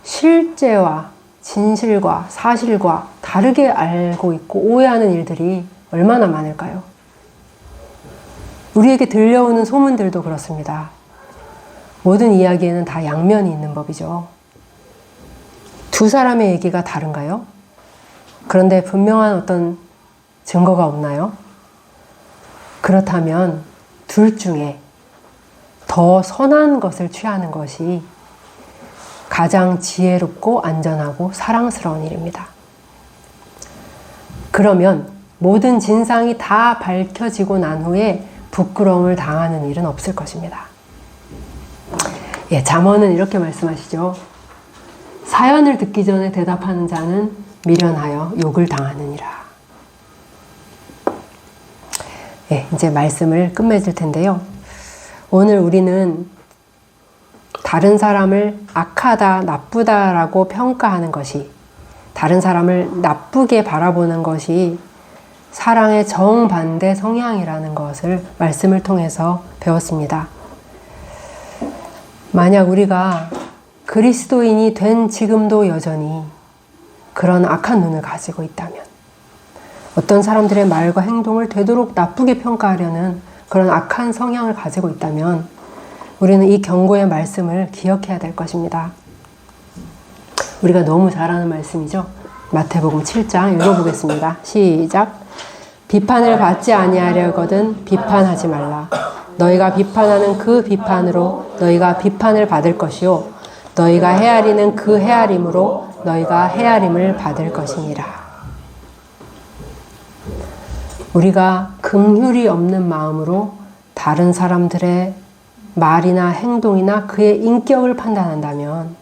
실제와 진실과 사실과 다르게 알고 있고 오해하는 일들이 얼마나 많을까요? 우리에게 들려오는 소문들도 그렇습니다. 모든 이야기에는 다 양면이 있는 법이죠. 두 사람의 얘기가 다른가요? 그런데 분명한 어떤 증거가 없나요? 그렇다면 둘 중에 더 선한 것을 취하는 것이 가장 지혜롭고 안전하고 사랑스러운 일입니다. 그러면 모든 진상이 다 밝혀지고 난 후에 부끄러움을 당하는 일은 없을 것입니다. 잠언은 이렇게 말씀하시죠. 사연을 듣기 전에 대답하는 자는 미련하여 욕을 당하느니라. 이제 말씀을 끝맺을 텐데요. 오늘 우리는 다른 사람을 악하다, 나쁘다라고 평가하는 것이, 다른 사람을 나쁘게 바라보는 것이 사랑의 정반대 성향이라는 것을 말씀을 통해서 배웠습니다. 만약 우리가 그리스도인이 된 지금도 여전히 그런 악한 눈을 가지고 있다면, 어떤 사람들의 말과 행동을 되도록 나쁘게 평가하려는 그런 악한 성향을 가지고 있다면 우리는 이 경고의 말씀을 기억해야 될 것입니다. 우리가 너무 잘 아는 말씀이죠. 마태복음 7장 읽어보겠습니다. 시작. 비판을 받지 아니하려거든 비판하지 말라. 너희가 비판하는 그 비판으로 너희가 비판을 받을 것이요 너희가 헤아리는 그 헤아림으로 너희가 헤아림을 받을 것이니라. 우리가 긍휼이 없는 마음으로 다른 사람들의 말이나 행동이나 그의 인격을 판단한다면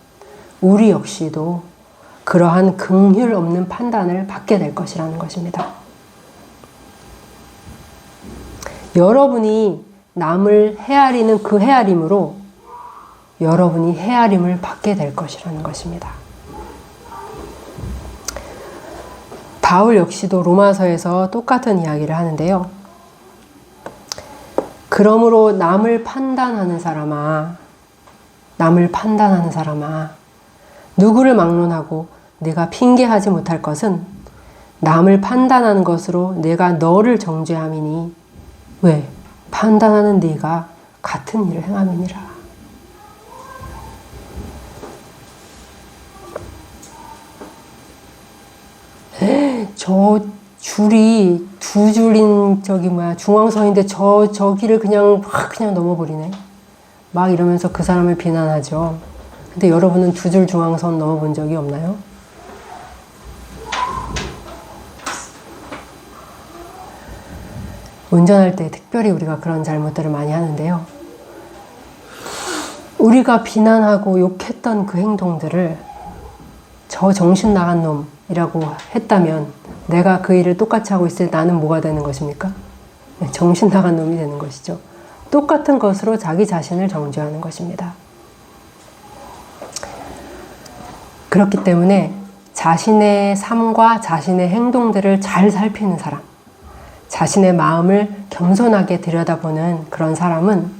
우리 역시도 그러한 긍휼 없는 판단을 받게 될 것이라는 것입니다. 여러분이 남을 헤아리는 그 헤아림으로 여러분이 헤아림을 받게 될 것이라는 것입니다. 바울 역시도 로마서에서 똑같은 이야기를 하는데요. 그러므로 남을 판단하는 사람아, 누구를 막론하고 내가 핑계하지 못할 것은 남을 판단하는 것으로 내가 너를 정죄함이니 왜? 판단하는 네가 같은 일을 행함이니라. 저 줄이 두 줄인 중앙선인데 저기를 그냥 넘어버리네. 막 이러면서 그 사람을 비난하죠. 근데 여러분은 두 줄 중앙선 넘어본 적이 없나요? 운전할 때 특별히 우리가 그런 잘못들을 많이 하는데요. 우리가 비난하고 욕했던 그 행동들을 저 정신 나간 놈이라고 했다면 내가 그 일을 똑같이 하고 있을 때 나는 뭐가 되는 것입니까? 정신 나간 놈이 되는 것이죠. 똑같은 것으로 자기 자신을 정죄하는 것입니다. 그렇기 때문에 자신의 삶과 자신의 행동들을 잘 살피는 사람, 자신의 마음을 겸손하게 들여다보는 그런 사람은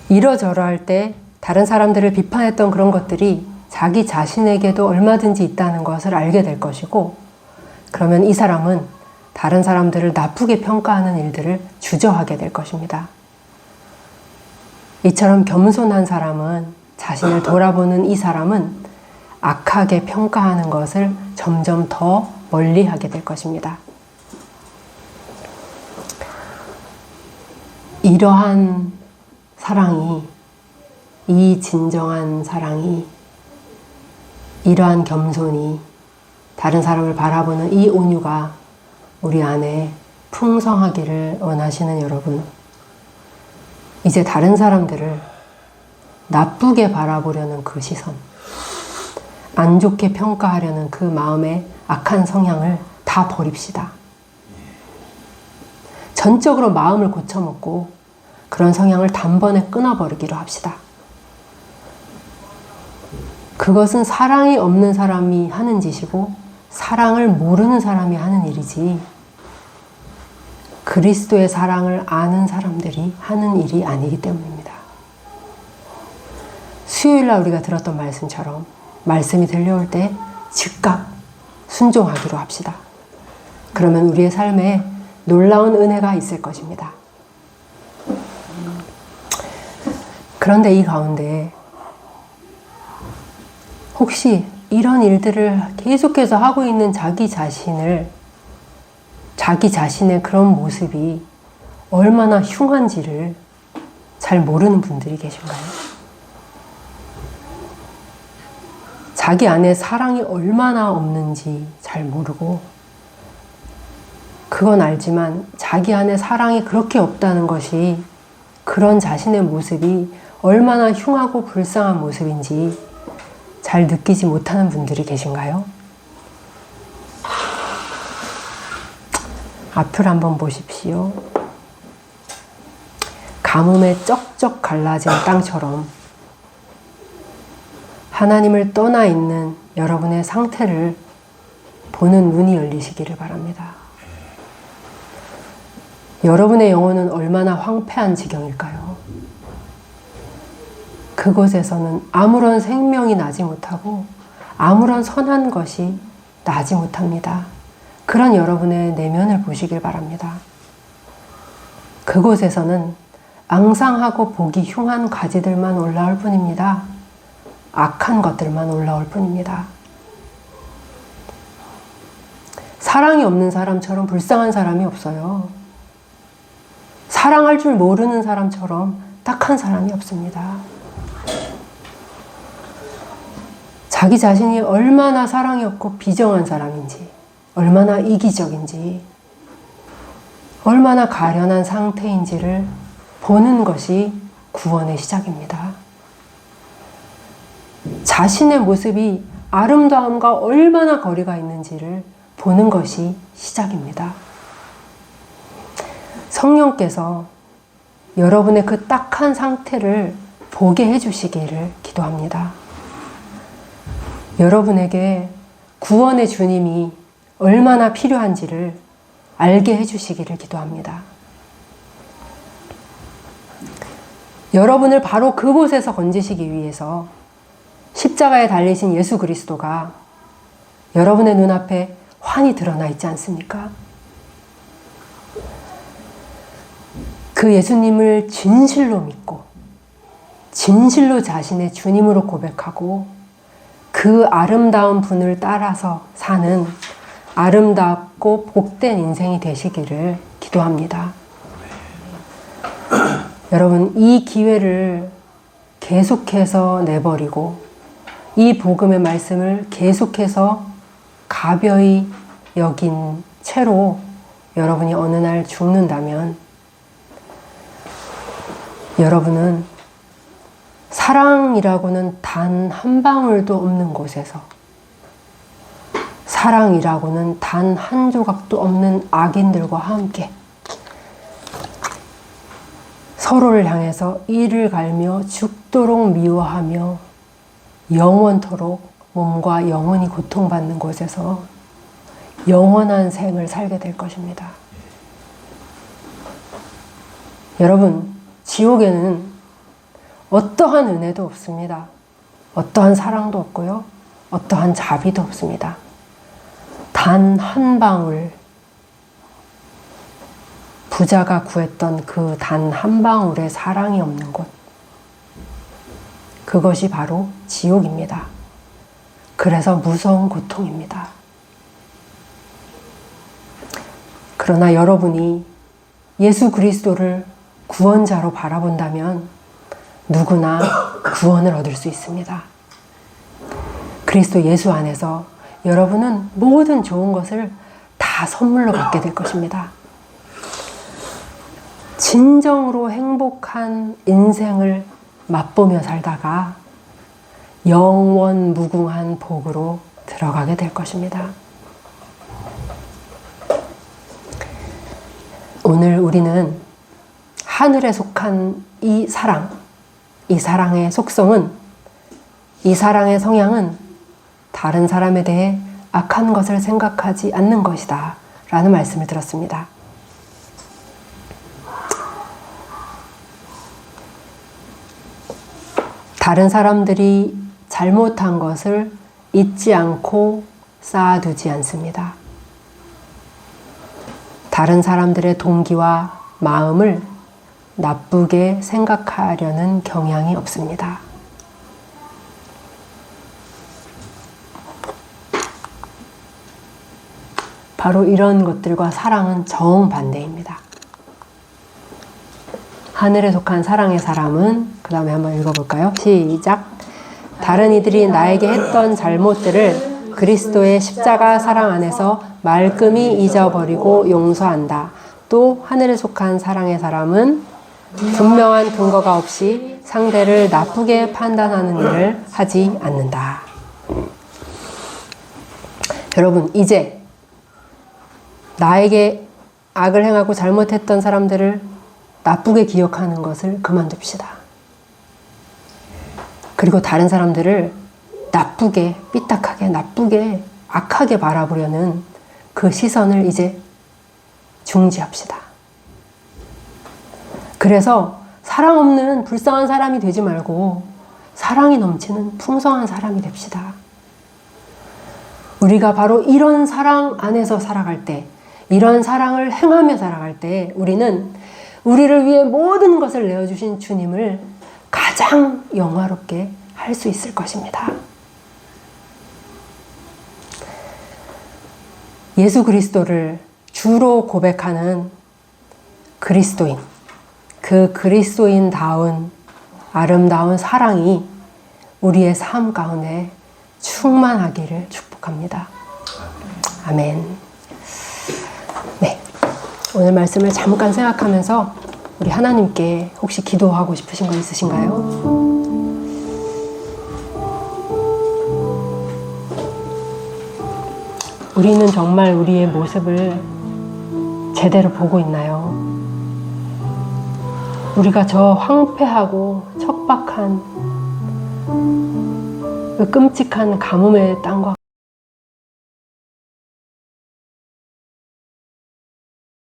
이러저러할 때 다른 사람들을 비판했던 그런 것들이 자기 자신에게도 얼마든지 있다는 것을 알게 될 것이고, 그러면 이 사람은 다른 사람들을 나쁘게 평가하는 일들을 주저하게 될 것입니다. 이처럼 겸손한 사람은, 자신을 돌아보는 이 사람은 악하게 평가하는 것을 점점 더 멀리하게 될 것입니다. 이러한 사랑이, 이 진정한 사랑이, 이러한 겸손이, 다른 사람을 바라보는 이 온유가 우리 안에 풍성하기를 원하시는 여러분, 이제 다른 사람들을 나쁘게 바라보려는 그 시선, 안 좋게 평가하려는 그 마음의 악한 성향을 다 버립시다. 전적으로 마음을 고쳐먹고 그런 성향을 단번에 끊어버리기로 합시다. 그것은 사랑이 없는 사람이 하는 짓이고 사랑을 모르는 사람이 하는 일이지, 그리스도의 사랑을 아는 사람들이 하는 일이 아니기 때문입니다. 수요일날 우리가 들었던 말씀처럼 말씀이 들려올 때 즉각 순종하기로 합시다. 그러면 우리의 삶에 놀라운 은혜가 있을 것입니다. 그런데 이 가운데 혹시 이런 일들을 계속해서 하고 있는 자기 자신의 그런 모습이 얼마나 흉한지를 잘 모르는 분들이 계신가요? 자기 안에 사랑이 얼마나 없는지 잘 모르고, 그건 알지만 자기 안에 사랑이 그렇게 없다는 것이, 그런 자신의 모습이 얼마나 흉하고 불쌍한 모습인지 잘 느끼지 못하는 분들이 계신가요? 앞을 한번 보십시오. 가뭄에 쩍쩍 갈라진 땅처럼 하나님을 떠나 있는 여러분의 상태를 보는 눈이 열리시기를 바랍니다. 여러분의 영혼은 얼마나 황폐한 지경일까요? 그곳에서는 아무런 생명이 나지 못하고 아무런 선한 것이 나지 못합니다. 그런 여러분의 내면을 보시길 바랍니다. 그곳에서는 앙상하고 보기 흉한 가지들만 올라올 뿐입니다. 악한 것들만 올라올 뿐입니다. 사랑이 없는 사람처럼 불쌍한 사람이 없어요. 사랑할 줄 모르는 사람처럼 딱한 사람이 없습니다. 자기 자신이 얼마나 사랑이 없고 비정한 사람인지, 얼마나 이기적인지, 얼마나 가련한 상태인지를 보는 것이 구원의 시작입니다. 자신의 모습이 아름다움과 얼마나 거리가 있는지를 보는 것이 시작입니다. 성령께서 여러분의 그 딱한 상태를 보게 해주시기를 기도합니다. 여러분에게 구원의 주님이 얼마나 필요한지를 알게 해주시기를 기도합니다. 여러분을 바로 그곳에서 건지시기 위해서 십자가에 달리신 예수 그리스도가 여러분의 눈앞에 환히 드러나 있지 않습니까? 그 예수님을 진실로 믿고 진실로 자신의 주님으로 고백하고 그 아름다운 분을 따라서 사는 아름답고 복된 인생이 되시기를 기도합니다. 여러분, 이 기회를 계속해서 내버리고 이 복음의 말씀을 계속해서 가벼이 여긴 채로 여러분이 어느 날 죽는다면 여러분은 사랑이라고는 단 한 방울도 없는 곳에서 사랑이라고는 단 한 조각도 없는 악인들과 함께 서로를 향해서 이를 갈며 죽도록 미워하며 영원토록 몸과 영혼이 고통받는 곳에서 영원한 생을 살게 될 것입니다. 여러분, 지옥에는 어떠한 은혜도 없습니다. 어떠한 사랑도 없고요. 어떠한 자비도 없습니다. 단 한 방울, 부자가 구했던 그 단 한 방울의 사랑이 없는 곳, 그것이 바로 지옥입니다. 그래서 무서운 고통입니다. 그러나 여러분이 예수 그리스도를 구원자로 바라본다면 누구나 구원을 얻을 수 있습니다. 그리스도 예수 안에서 여러분은 모든 좋은 것을 다 선물로 받게 될 것입니다. 진정으로 행복한 인생을 맛보며 살다가 영원 무궁한 복으로 들어가게 될 것입니다. 오늘 우리는 하늘에 속한 이 사랑, 이 사랑의 속성은, 이 사랑의 성향은 다른 사람에 대해 악한 것을 생각하지 않는 것이다 라는 말씀을 들었습니다. 다른 사람들이 잘못한 것을 잊지 않고 쌓아두지 않습니다. 다른 사람들의 동기와 마음을 나쁘게 생각하려는 경향이 없습니다. 바로 이런 것들과 사랑은 정반대입니다. 하늘에 속한 사랑의 사람은, 그 다음에 한번 읽어볼까요? 시작! 다른 이들이 나에게 했던 잘못들을 그리스도의 십자가 사랑 안에서 말끔히 잊어버리고 용서한다. 또 하늘에 속한 사랑의 사람은 분명한 근거가 없이 상대를 나쁘게 판단하는 일을 하지 않는다. 여러분, 이제 나에게 악을 행하고 잘못했던 사람들을 나쁘게 기억하는 것을 그만둡시다. 그리고 다른 사람들을 나쁘게, 삐딱하게, 나쁘게, 악하게 바라보려는 그 시선을 이제 중지합시다. 그래서 사랑 없는 불쌍한 사람이 되지 말고 사랑이 넘치는 풍성한 사람이 됩시다. 우리가 바로 이런 사랑 안에서 살아갈 때, 이런 사랑을 행하며 살아갈 때 우리는 우리를 위해 모든 것을 내어주신 주님을 가장 영화롭게 할 수 있을 것입니다. 예수 그리스도를 주로 고백하는 그리스도인, 그 그리스도인다운 아름다운 사랑이 우리의 삶 가운데 충만하기를 축복합니다. 아멘. 네, 오늘 말씀을 잠깐 생각하면서 우리 하나님께 혹시 기도하고 싶으신 거 있으신가요? 우리는 정말 우리의 모습을 제대로 보고 있나요? 우리가 저 황폐하고 척박한 그 끔찍한 가뭄의 땅과